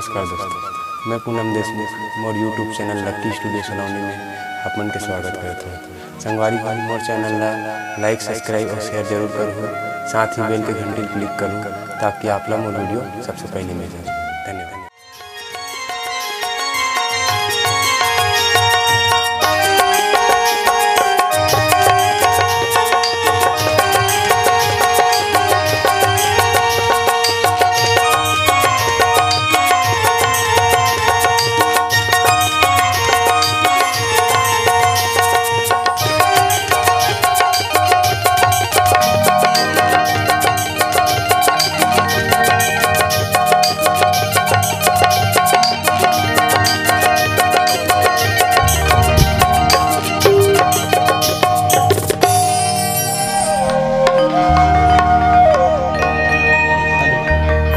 नमस्कार दोस्तों, मैं पूनम देशमुख मोर यूट्यूब चैनल लक्की स्टूडियो सलोनी में आपमन के स्वागत करता हूँ। संगवारी भाई मोर चैनल ला लाइक सब्सक्राइब और शेयर जरूर करूँ, साथ ही बेल के घंटी क्लिक करूँ ताकि आप ला मोर वीडियो सबसे पहले मिल जाए। धन्यवाद।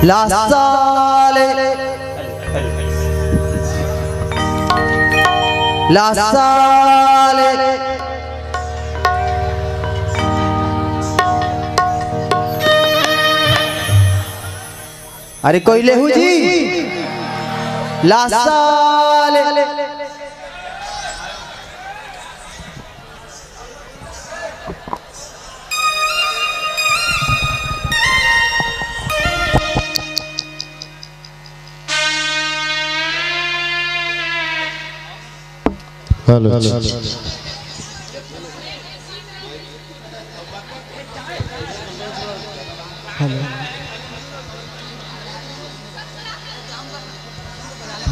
La Sale, La Sale, अरे कोई लेहू जी La Sale, हेलो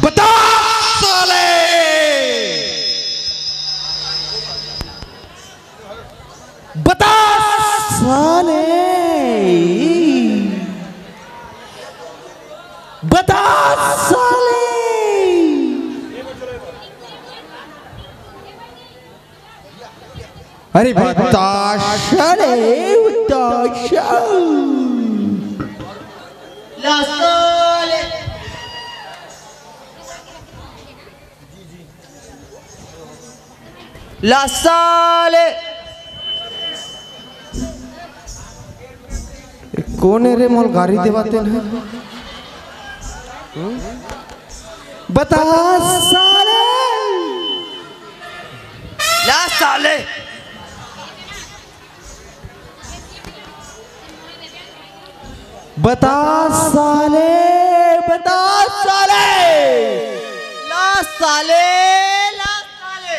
बता साले, बता साले, बता साले, अरे बताशा रे बताशा La Sale, La Sale, कौन है रे मोल गाड़ी देवाते हैं? बता साले, La Sale, बता साले, बता साले, ला साले, ला साले।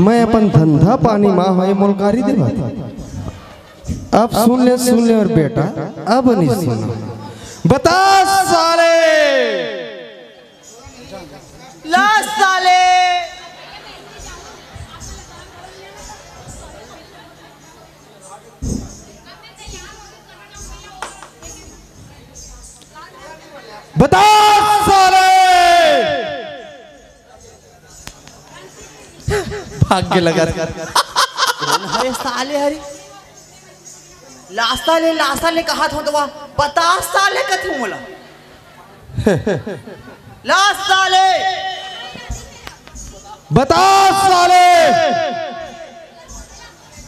मैं अपन धंधा पानी माँ है मोलकारी देवा था। अब सुन ले और बेटा अब नहीं सुना। बता साले, ला साले, बता साले, भाग्य लगा अरे साले हरी लासा ले कहा था तो बता साले कथी मोला ला साले, बता साले,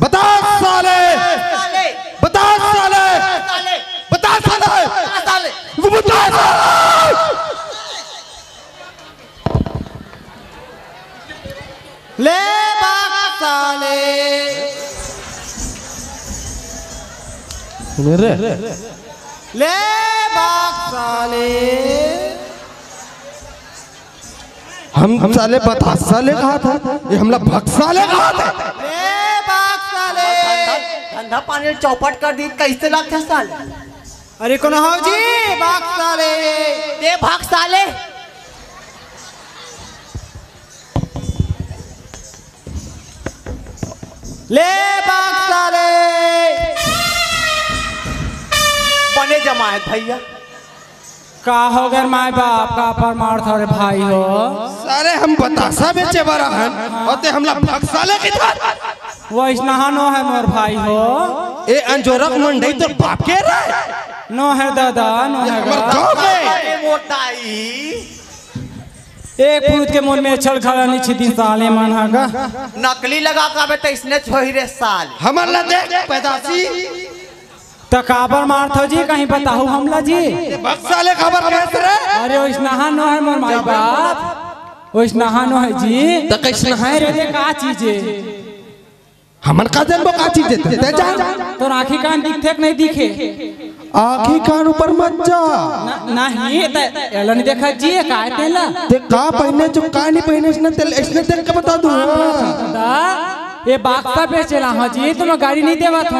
बता साले, बता साले, बता साले, बता साले, ले बाग साले, ले बाग साले, हम साले बता साले कहा था, ये हमला भक्त साले कहा था। ले बाग साले, धंधा पानी चौपट कर दी कैसे लगता साल? अरे कौन हो जी बाग साले, दे भाग साले, ले बाग साले, बने जमायत भैया का हो गए माय बाप का परमार थारे भाई हो साले हम बतासा बेचे बरा हन होते हमला भक्त साले की था। वैष्णा नो है मोर भाई हो ए अंजोरक मंडई तो बाप के रहे नो है दादा नो है मोटाई एक पुरुष के मन में छल खड़ा नहीं छिदी साले मन हागा नकली लगा का बे तो इसने छोही रे साल हमर ला देख पैदासी तो काबर मारत हो जी कहीं बताओ हमला जी। साले खबर कैसे रे? अरे वैसना नो है मोर माई बाप, वैसना नो है जी। तो कैसे है रे? का चीज है हमन का जनबो का चीज देते ते जा तो आँखी कान दिखते कि नहीं दिखे? आँखी कान ऊपर मत जा नहीं एला नहीं देखा जी का तेला ते का पहने जो का नहीं पहने इसने तेल इसने देख के बता दूं। ये बाक्सा बेचेला हाँ जी, तुम गाड़ी नहीं देवा था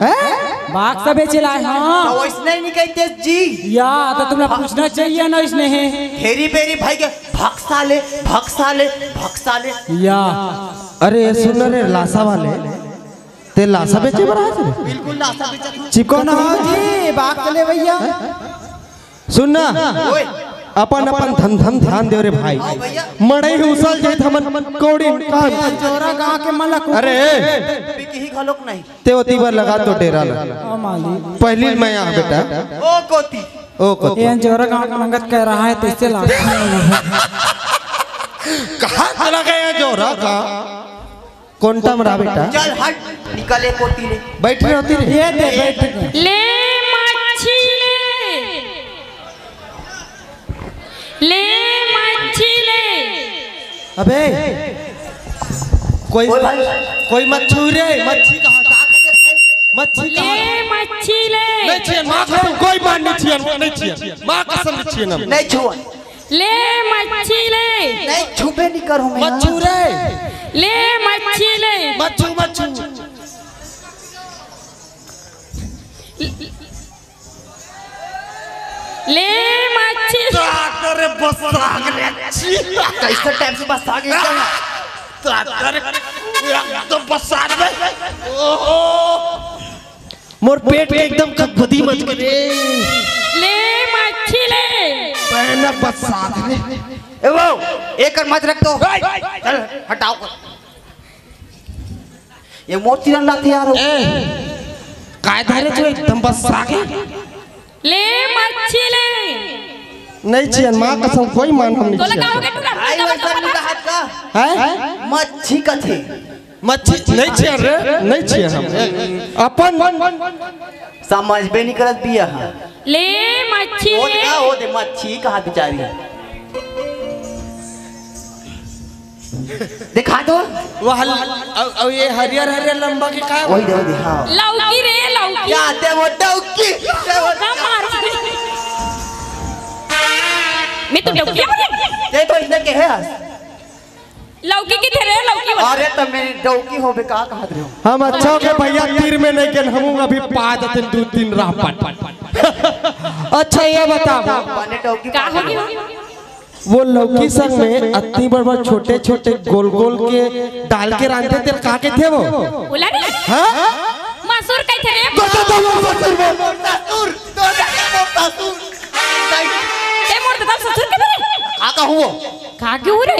हैं? बाक्सा बेचेला हाँ तो इसने नहीं कहते जी या तो तुम्हें पूछना चाहिए ना इसने है हेरी बेरी भाई के भक्साले भक्साले भक्साले या। अरे सुन रे लासा वाले ते लासा बेचे बरा है बिल्कुल लासा बेचा चिको ना जी बाक्सा ले भैया। सुन ना ओए अपन अपन धन ध्यान दे रे भाई। भैया मड़ई उसल जात हमन कौड़ी का जोरा गांव के मलक अरे बिकी ही खलोक नहीं ते ओती बार लगा तो डेरा ला माली पहली मैं आ बेटा ओ कोती ओ को ये जोरा गांव का मंगत कह रहा है तो इससे ला कहां चला गया जोरा का कोंटा मरा बेटा चल हट निकले कोती ले बैठ रही होती रे ये दे बैठ ले मच्छी ले मच्छी ले। अबे कोई ओए भाई कोई मत छू रे मच्छी कहां मच्छी ले मच्छी ले नहीं छियन मां कसम कोई मान नहीं छियन नहीं छियन मां कसम नहीं छियन हम नहीं छुआ ले मच्छी ले नहीं छुपे नहीं करूं मैं मत छू रे ले मच्छी ले मत छू ले मच्छी अरे बस आग रे कैसे टाइम से बस आ गई अरे एकदम बस आग में ओहो मोर पेट के एकदम खदखदी मच गए ले मच्छी ले पहना बस आग रे ए वो एक कर मत रख दो चल हटाओ ये मोती रंग लाते यार काय धारे जो एकदम बस आगे ले मच्छी ले नहीं छियन मां कसम कोई मान हम तो नहीं लगाओगे टुरा आई वैसा नहीं कहा का है मच्छी का थे मच्छी नहीं छियन रे नहीं छियन हम अपन समझ बे नहीं करत बिया ले मच्छी वो ले क्या हो दे मच्छी कहा बेचारी दिखा दो वो और ये हरियर हरियर लंबा के का वही दे हाँ लौकी रे लौकी क्या दे वो डौकी ना मार मैं तो लौकी ये तो इसने के है लौकी की थे रे लौकी वाला। अरे तो मैं डौकी हो बे का कहत रहे हो हम अच्छा के भैया तीर में नहीं के हम अभी 5 दिन 2 दिन रह पाट अच्छा ये बताओ बने डौकी का होगी वो लौकी संग में अत्ती बड़ छोटे छोटे गोल गोल के डाल के रांधते थे का के थे वो बोला नहीं हां मसूर कई थे रे ससुर तो जाके ससुर ते मोर दादा ससुर के रे का हुआ का क्यों रे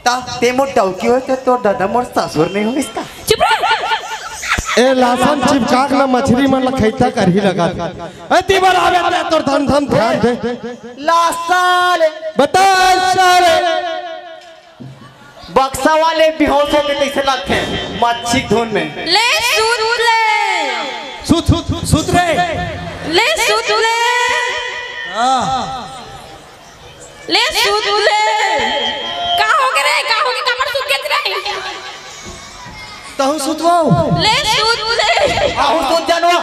ता ते मोर डौकी होते तो दादा मोर ससुर नहीं हो इसका चुप रह ए लासन चिपकाक ना मछली मन खैता कर ही लगा अति बार आवे ते तोर धन धन ध्यान दे लासाले बता सारे बक्सा वाले बेहोश हो गए कैसे लगते हैं मच्छी धुन में ले सूत ले सुत रे ले सूत ले ले सूत ले का हो गए रे का हो गए कमर सूत के रे तहु सुतवो ले सूत ले आहू तो जानवा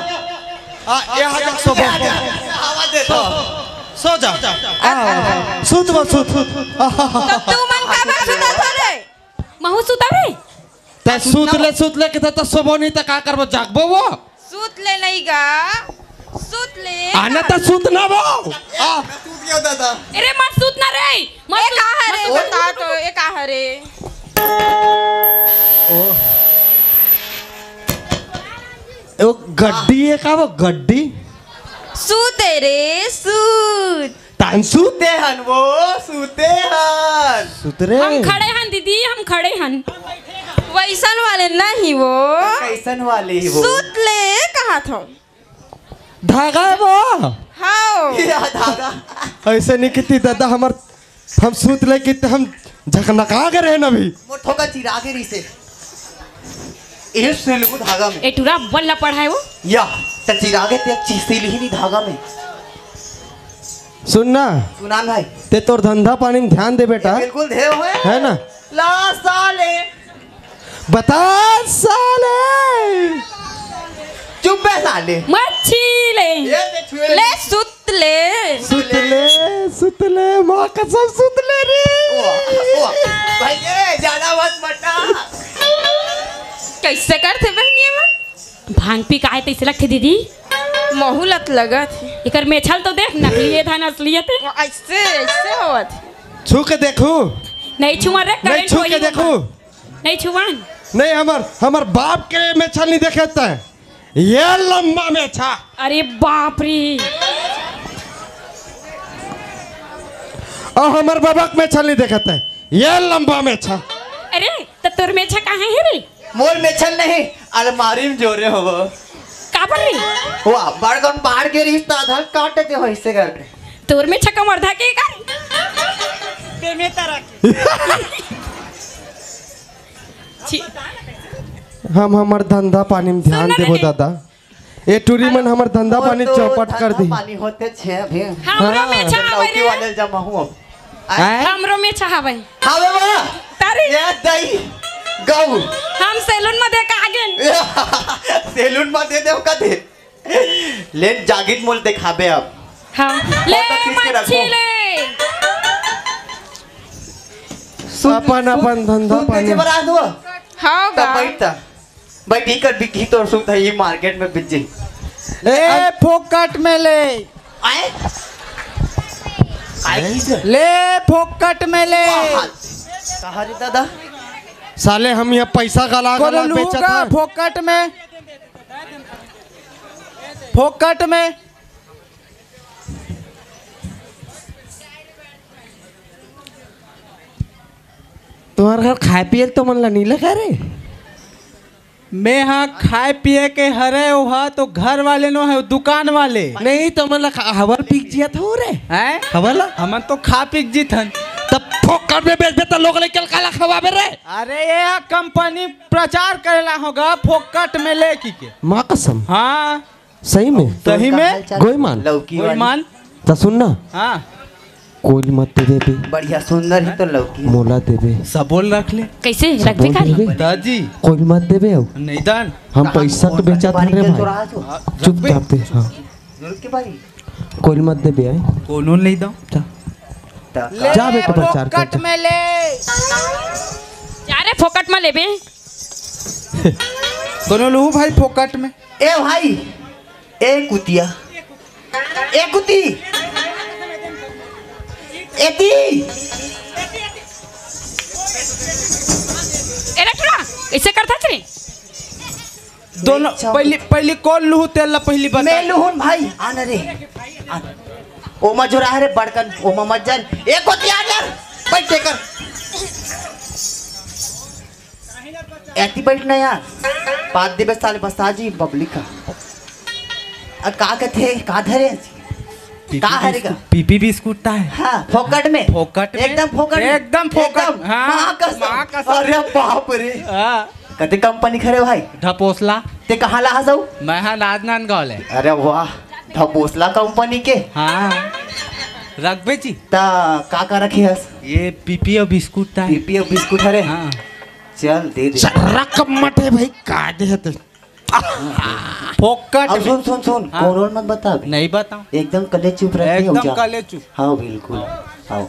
यहां तक सो आवाज दे तो सो जा सुतवो सुत तो तू मन का बा सुता था रे महू सुता रे ते सुत ले के त सोबो नहीं त का करबो जागबो वो सूत ले नहीं गा सूत ले आना त सुत ना वो टूट गया दादा अरे मत सूत ना रे मत का है रे बता तो ये का है रे वो गड्डी है का वो गड्डी सूते रे सूत तांसु सूते हन वो सूते हन सुतरे हम खड़े हन दीदी हम खड़े हन वैसन वाले नहीं वो कैसन वाली वो सूत ले कहा था धागा है वो हाँ या धागा ऐसे नहीं कितनी दादा हमर हम सूत ले कितने हम झकनका गए रहे ना अभी मोठो का चिरागे री से ये सिलहू धागा में एटुरा बल्ला पढ़ाए वो या त चिरागे ते सिल ही नहीं धागा में सुनना सुना भाई ते तोर धंधा पानी में ध्यान दे बेटा, बिल्कुल देव है ना? ला साले बता साले, चुप है साले मच्छी ले ले सुतले माँ कसम सुतले रे। भाई ये ज्यादा मत बता। कैसे करते बहनिया में भांग पी काहे तैसे लगते दीदी मोहुलत लगा थी इकर मेछल तो देख नकली था ना असलियत है ऐसे ऐसे हुआ थी। छू के देखू नहीं छुआ रे नहीं, छू के देखू नहीं छुआ नहीं, हमर बाप के मेछल नहीं देखेता है, ये लंबा मेछा। अरे बाप रे और हमार बाबा के मेछल नहीं देखेता है, ये लंबा मेछा। अरे तो तोर मेछा कहाँ है रे? मोर मेछल नहीं अलमारी में जोरे हो का पर रे वाह बड़गन बाहर के रिश्ता धर काटते हो इससे करके तोर मेछा कमर धा के का में तरह हम हमार धंधा पानी में ध्यान देबो दादा, ए टूरी मन हमार धंधा पानी चौपट कर दी। पानी होते छे अभी हमरो मेछा आवे लौकी रे वाले जमा हुआ हमरो मेछा आवे हावे बा तारी ये दई गऊ हम सैलून में देख आ गेल सैलून में दे देव कथे लेन जागित मोल दिखाबे अब हां ले मच्छी ले अपन अपन धंधा पानी बरा दो हां गा बैठता बैठी कर बिकी तो सुत है ये मार्केट में बिजी ए फोकट में ले आए आई ले फोकट में ले कहा रे दादा साले हम यहाँ पैसा गला गला बेचत लूगा हैं। फोकट में तुम्हारे घर खाए पिए तो मन ला नहीं लगा रे? मैं हाँ खाए पिए के हरे वहा तो घर वाले नो है दुकान वाले नहीं तो मन ला हवल पीक जिया था रे हैं हवल हमन तो खा पी जी थन तब फोकट में बेच तो लोग लेके काला खवाबे रे। अरे ये कंपनी प्रचार करेला होगा फोकट में ले की के माँ कसम हाँ सही में सही में गोई मान लौकी कोई वाली मान तो सुनना हाँ कोई मत दे दे बढ़िया सुंदर ही तो लौकी मोला देबे सब बोल रख ले कैसे रख भी खाली दादी कोई मत देबे अब नहीं दान हम पैसा के बेचा था रे भाई चुपचाप दे। हाँ के भाई कोई मत देबे आए कोनो नहीं दो जा बेटा प्रचार कर फोकट में ले जा रे फोकट में लेबे कोनो लू भाई फोकट में ए भाई ए कुतिया ए कुती एती ए रखड़ा कैसे करता रे दोनों पहली कौन लू तेल पहली बता मैं लूहन भाई आना रे ओमा जो रहा रे बड़कन ओमा मत जान ए कुतिया यार बैठ कर ऐती बैठना यार बात दे बस साले बसाजी पब्लिक का का थे का धरे का हरेगा पीपी बिस्कुट ता है हाँ फोकट में फोकट में एकदम फोकट एकदम फोकट हाँ माँ कसम अरे बाप रे हाँ कते कंपनी खरे भाई ढपोसला ते कहाँ ला जाऊ मैं हाँ राजनांद गाँव ले अरे वाह ढपोसला कंपनी के हाँ रखबे जी ता का रखी हस ये पीपी और बिस्कुट ता है पीपी और बिस्कुट हरे हाँ चल दे दे रकम मटे भाई का देते फोकट अब सुन हाँ। कौन मत बता नहीं बताऊं एकदम कले चुप रहती हो एकदम जा काले चुप हाँ बिल्कुल आओ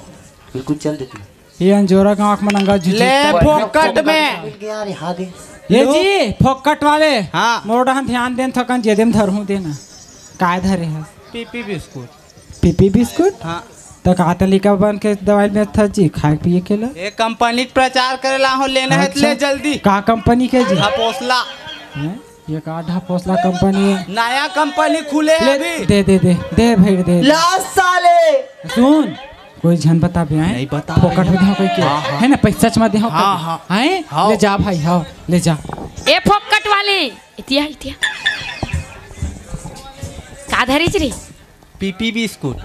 बिल्कुल चल देती ये अंजोरा का आँख में नंगा ले फोकट में मिल गया रे हाँ दे ये जी फोकट वाले हाँ मोड़ा ध्यान देन थकन जेदेम धरहूं देना काय धरे है पीपी बिस्कुट पीपी बिस्कुट हाँ तो का तलिका बन के दवाई में था जी खाए पिए के ला ये कंपनी प्रचार करेला हो लेना है ले जल्दी का कंपनी के जी ढपोसला ये का ढपोसला कंपनी है नया कंपनी खुले अभी दे दे दे दे भाई दे लास्ट साले सुन कोई झन बता भी आए नहीं बता फोकट में कोई के है ना पैसा सच में दे हाँ, हाँ। हैं ले जा भाई हाँ ले जा ए फोकट वाले इतिया इतिया का धरी रे पीपी बिस्कुट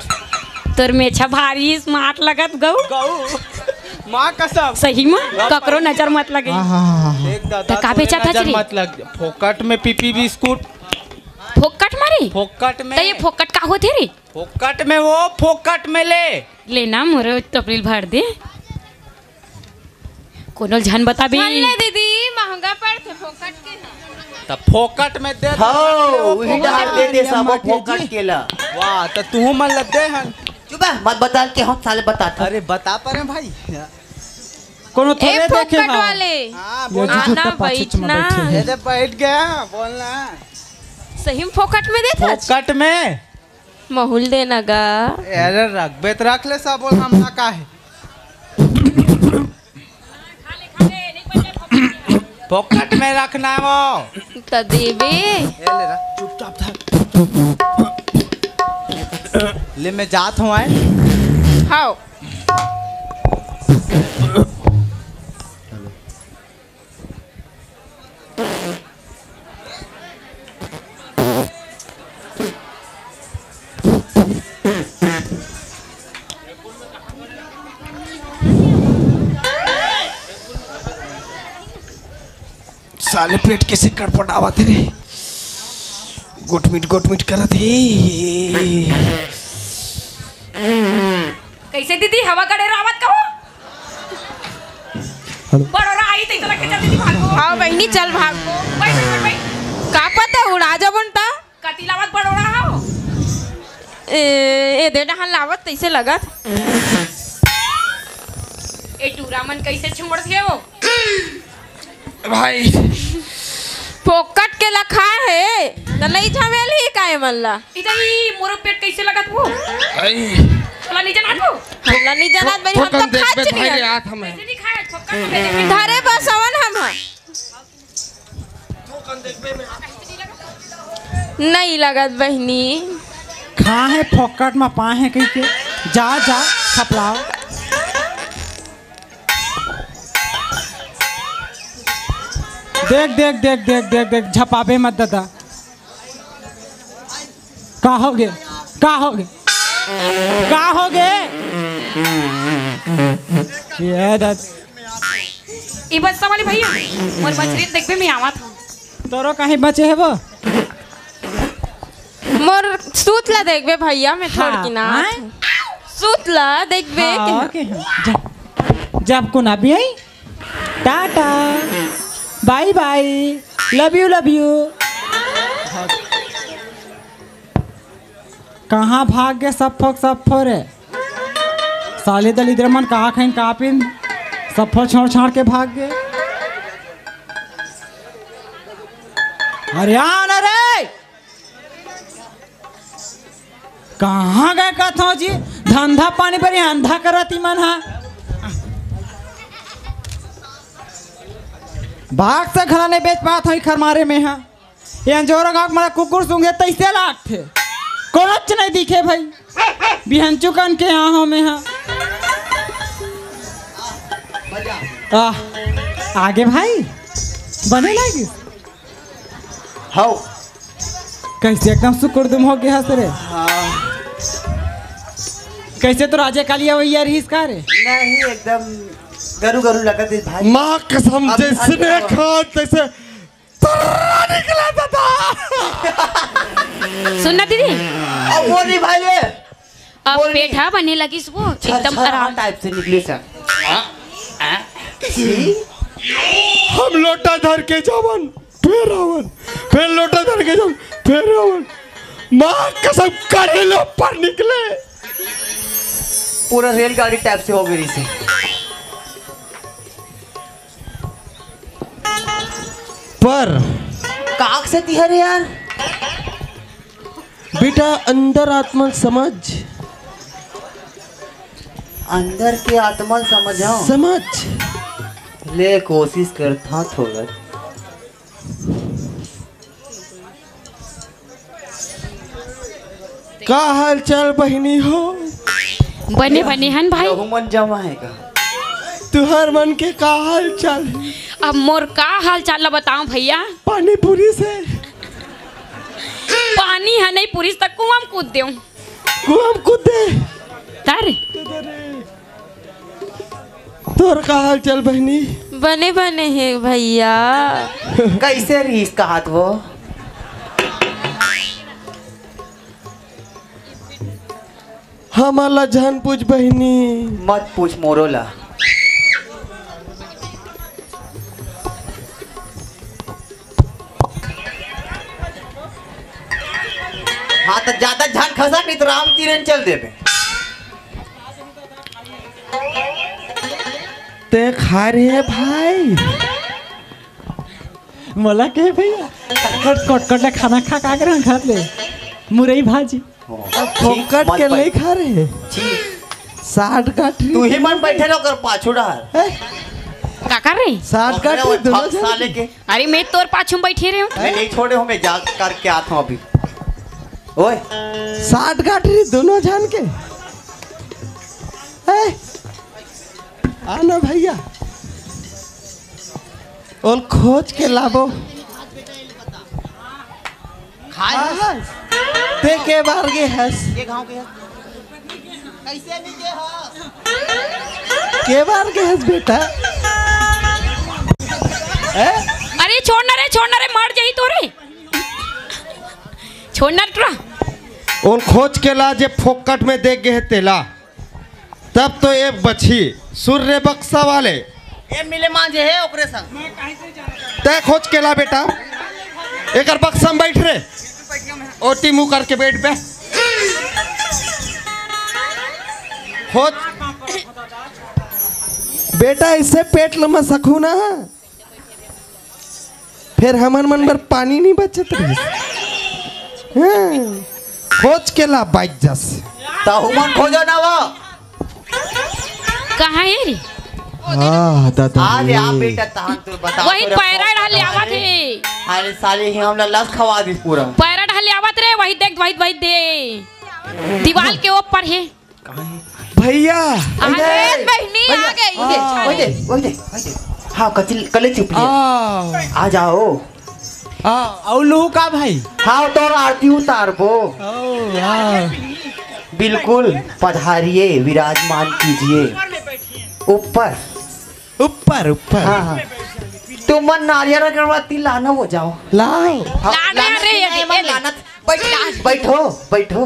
तोर मेछा भारी स्मार्ट लगत गऊ माँ कसम सही में ककरो नजर मत लगे। एक दादा तो का बेचा था नजर जी? मत लग फोकट में पीपी बिस्कुट फोकट मारी फोकट में तो ये फोकट का होते रे? फोकट में वो फोकट में ले लेना मोरे टपरील भर दे कोनो झन बता भी दीदी महंगा पड़ते फोकट के ना। तब फोकट में दे हो वही डाल दे दे सब फोकट केला। वाह तो तू मन लग दे हन चुप है मत बता के हम साले बताता। अरे बता परे भाई कोनो ए थोड़े देखे फोकट वाले हां ये बोल जो आना चुपचाप पाछे चुमा बैठना। बैठे हैं। ये बैठ गया बोलना सही में फोकट में देता फोकट में महुल देना गा। अरे रखबे तो रख ले सब बोल हम ना काहे पॉकेट में रखना है वो तो देबे ले ले रख चुपचाप था ले मैं जात हूँ आए हाओ साले पेट कैसे कड़पड़ावा थे रे गोटमीट करत हे कैसे दीदी हवा करे रावत का बड़ोरा आई तो लगे चल दीदी भागो। हाँ बहनी चल भागो। भाई का पता उड़ा जा बनता कति लावत बड़ोरा हो ए दे डहान लावत तैसे लगत। ए टूरा मन कैसे छोड़ दिए वो भाई फोकट के लखा है तो नहीं झमेल ही काहे मल्ला इधर ही मोरो पेट कैसे लगत वो चला नहीं जाना तू हमला नहीं जानत बनी हम तो खा चुकी है कैसे नहीं खाए फोकट में दे दे धरे बसवन हम नहीं लगत बहनी कहाँ है फोकट में पा है कहीं के जा जा खपलाओ देख देख देख देख देख देख झपाबे मत दादा का हो गए का हो गए का हो गए ये दादा ई बच्चा वाली भैया मोर बछड़ी देखबे में आवत हो तोरो कहीं बचे है वो मोर सूतला देखबे भैया मैं छोड़ हाँ, की ना हाँ? सूतला देखबे हाँ, कि okay, जब को ना भी आई tata bye bye love you कहाँ भाग गए सब फोक रे साले दलिद्र मन कहाँ खाइन कहाँ पिन सब फोक छोड़ के भाग गए हरियाणा रे कहाँ गए कथो जी धंधा पानी पर अंधा करती मन हा भाग से खड़ा नहीं बेच पात हो खर मारे में हा ये अंजोरा गाँव मारा कुकुर सूंघे तैसे लाग थे कोच नहीं दिखे भाई बिहन चुकन के यहाँ में हा आगे भाई बने लगी हाउ कैसे एकदम सुकुरदुम हो गया हंस रे कैसे तो राजे कालिया वही रही इसका रे नहीं एकदम गरु गरु लगत है भाई। माँ कसम जैसे खा तैसे निकला था सुनना दीदी अब वो नहीं भाई ये अब पेठा बनने लगी वो एकदम आराम टाइप से निकले सर। हम लोटा धर के जावन फिर आवन फिर लोटा धर के जावन फिर आवन माँ कसम करेलो पर निकले पूरा रेलगाड़ी टाइप से हो गई से। पर काक से तिहर यार बेटा अंदर आत्मा समझ अंदर के आत्मा समझो समझ ले कोशिश करता थोड़ा का हाल चाल बहनी हो बने बने हन भाई लहू मन जमा है का तुहर मन के का हाल चाल है अब मोर का हाल चाल ला बताऊं भैया पानी पूरी से पानी है नहीं पूरी तक कुआं में कूद देऊं कुआं कूदे तर तोर का हाल चल बहनी? बने बने है भैया। कैसे रीस का हाथ वो? हमारा जान पूछ बहनी। मत पूछ मोरोला। हाँ तो ज्यादा झान खसा नहीं तो राम तीरन चल देबे। ते खा रहे हैं भाई? मोला के भैया कट कट खाना खा का कर खात ले मुरई भाजी फोकट के नहीं खा रहे? साठ गाठी तू ही मन बैठे लो कर पाछू डाल। का कर रही? साठ गाठी दोनों साले के। अरे मैं तोर पाछू में बैठी रही हूँ। मैं नहीं छोड़े हूँ, मैं जा करके आता हूँ अभी। ओए 60 गाठी दोनों जान के। आना भैया और खोज के लाबो। ते के बार गे हस ये गांव के कैसे नहीं के हस? के बार गे हस बेटा? अरे छोड़ना रे मर जाई तो रे। छोड़ना टुरा। उन खोज के ला जे फोकट में देख गए तेला तब तो ये बची सूर्य बक्सा वाले ये मिले मांझे है ओकरे संग। तय खोज के ला बेटा। एक बक्सा में बैठ रे ओटी मुंह करके बैठ पे। खोज बेटा इससे पेट लम्बा सकू ना फिर हमन मन पर पानी नहीं बचत रही। खोज के ला बाइक जस ताहुमन खोजो ना वो। कहाँ है रे? दादा आ रे आ बेटा तहां तू बता। वही पैरा ढाल ले आवत है। अरे साले ही हमला लस खवा दी पूरा। पैरा ढाल ले आवत रे। वही देख वही दे दीवार के ऊपर है भैया। अरे बहनी आ गई। ओए दे हाँ कले चुप आ जाओ। और लू का भाई? हाँ तो आरती उतार बो। बिल्कुल पधारिए विराजमान कीजिए ऊपर ऊपर ऊपर। हाँ हाँ तुम मन नारियल अगरबत्ती लाना हो जाओ। लाओ लाना रे ये मन लाना। बैठो बैठो।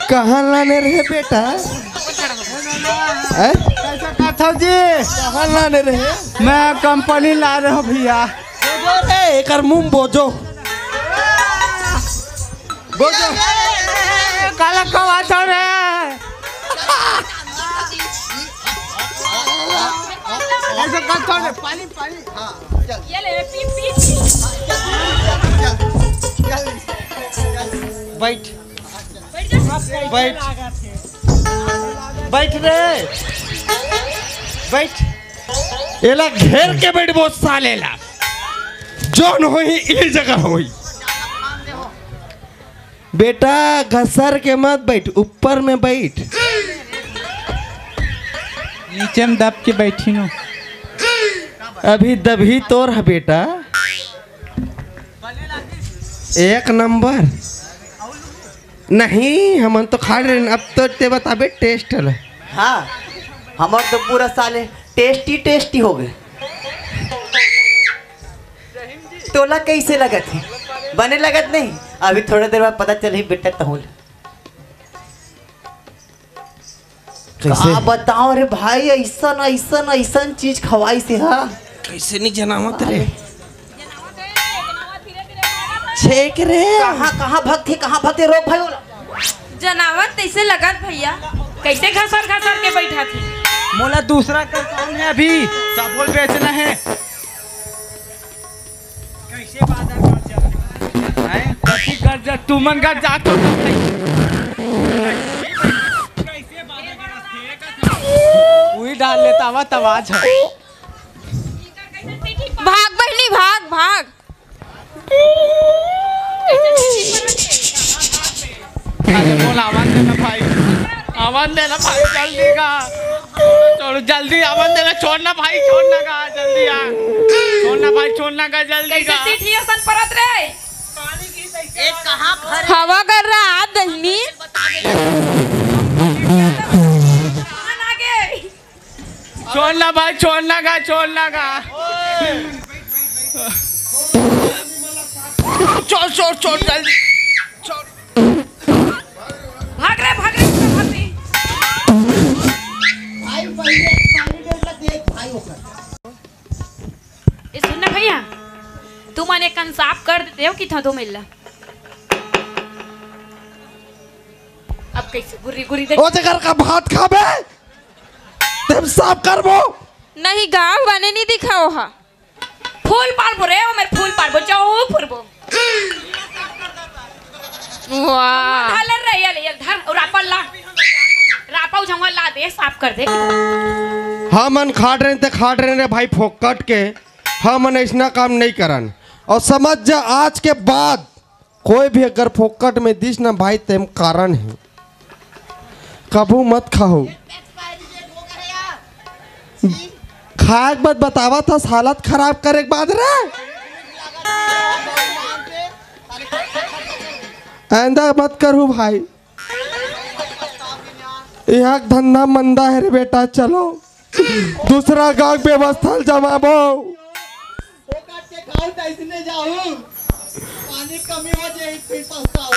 कहाँ लाने रहे बेटा? जी कहाँ लाने रहे? मैं कंपनी ला रहा हूँ भैया। एक मुंह बोझो बोझो। काला कवा चल रहे पानी पानी। ये ले पी बैठ बैठ बैठ रे बैठ। एला घेर के बैठ बहुत सालेला जोन होई ये जगह होई। बेटा घसर के मत बैठ ऊपर में बैठ। नीचे में दब के बैठी नो। अभी दबी तोर है बेटा। एक नंबर नहीं हमन तो खा रहे। अब तो ते बताबे टेस्ट है। हाँ हमार तो पूरा साले टेस्टी हो गए। तोला कैसे लगत है? बने लगत नहीं? अभी थोड़ी देर बाद पता चल ही बेटा तहुल। कैसे बताओ रे भाई ऐसन चीज खवाई से। हाँ कैसे नहीं जनावत रे छेक रे। कहाँ भक्ति रोक भाई बोला। जनावर कैसे लगत भैया? कैसे घसर के बैठा थी? मोला दूसरा का काम है अभी साबुन बेचना है। कैसे बाधा कर जा तुमन का जा तो वही डाल लेता हुआ तवाज है। भाग बहनी भाग। अरे बोल आवाज देना भाई जल्दी का छोड़ जल्दी आवाज देना। छोड़ना भाई जल्दी आ। छोड़ना का जल्दी का। कैसे सीट परत रे? हवा कर रहा है बहनी। छोड़ना भाई, छोड़ना का, छोड़ना का। छोड़ छोड़ छोड़ जल्दी छोड़। भाग रहे भाग रहे भाग रहे। ये सुनना भैया, तू माने कन साफ कर देते हो कि था दो मिल। अब कैसे गुरी गुरी देख। ओ जगर का भात खाबे तब साफ करबो। नहीं गाँव बने नहीं दिखाओ हा। फूल पाल बोरे हो मेरे फूल पाल बो जाओ फुरबो। वाह धालर रे ये धर और रापा ला। रापा उठाऊंगा ला दे साफ कर दे। हमन खाट रहे थे खाट रहे रे भाई फोकट के। हमन ऐसा काम नहीं करन और समझ जा आज के बाद कोई भी अगर फोकट में दिस ना भाई तेम कारण है कबू मत खाओ। खाए के बाद बतावा था हालत खराब करे के बाद रे आइंदा मत करूँ भाई। यहाँ धंधा मंदा है रे बेटा, चलो दूसरा गांव व्यवस्था जमाबो। पानी कमी हो जाए फिर पछताओ।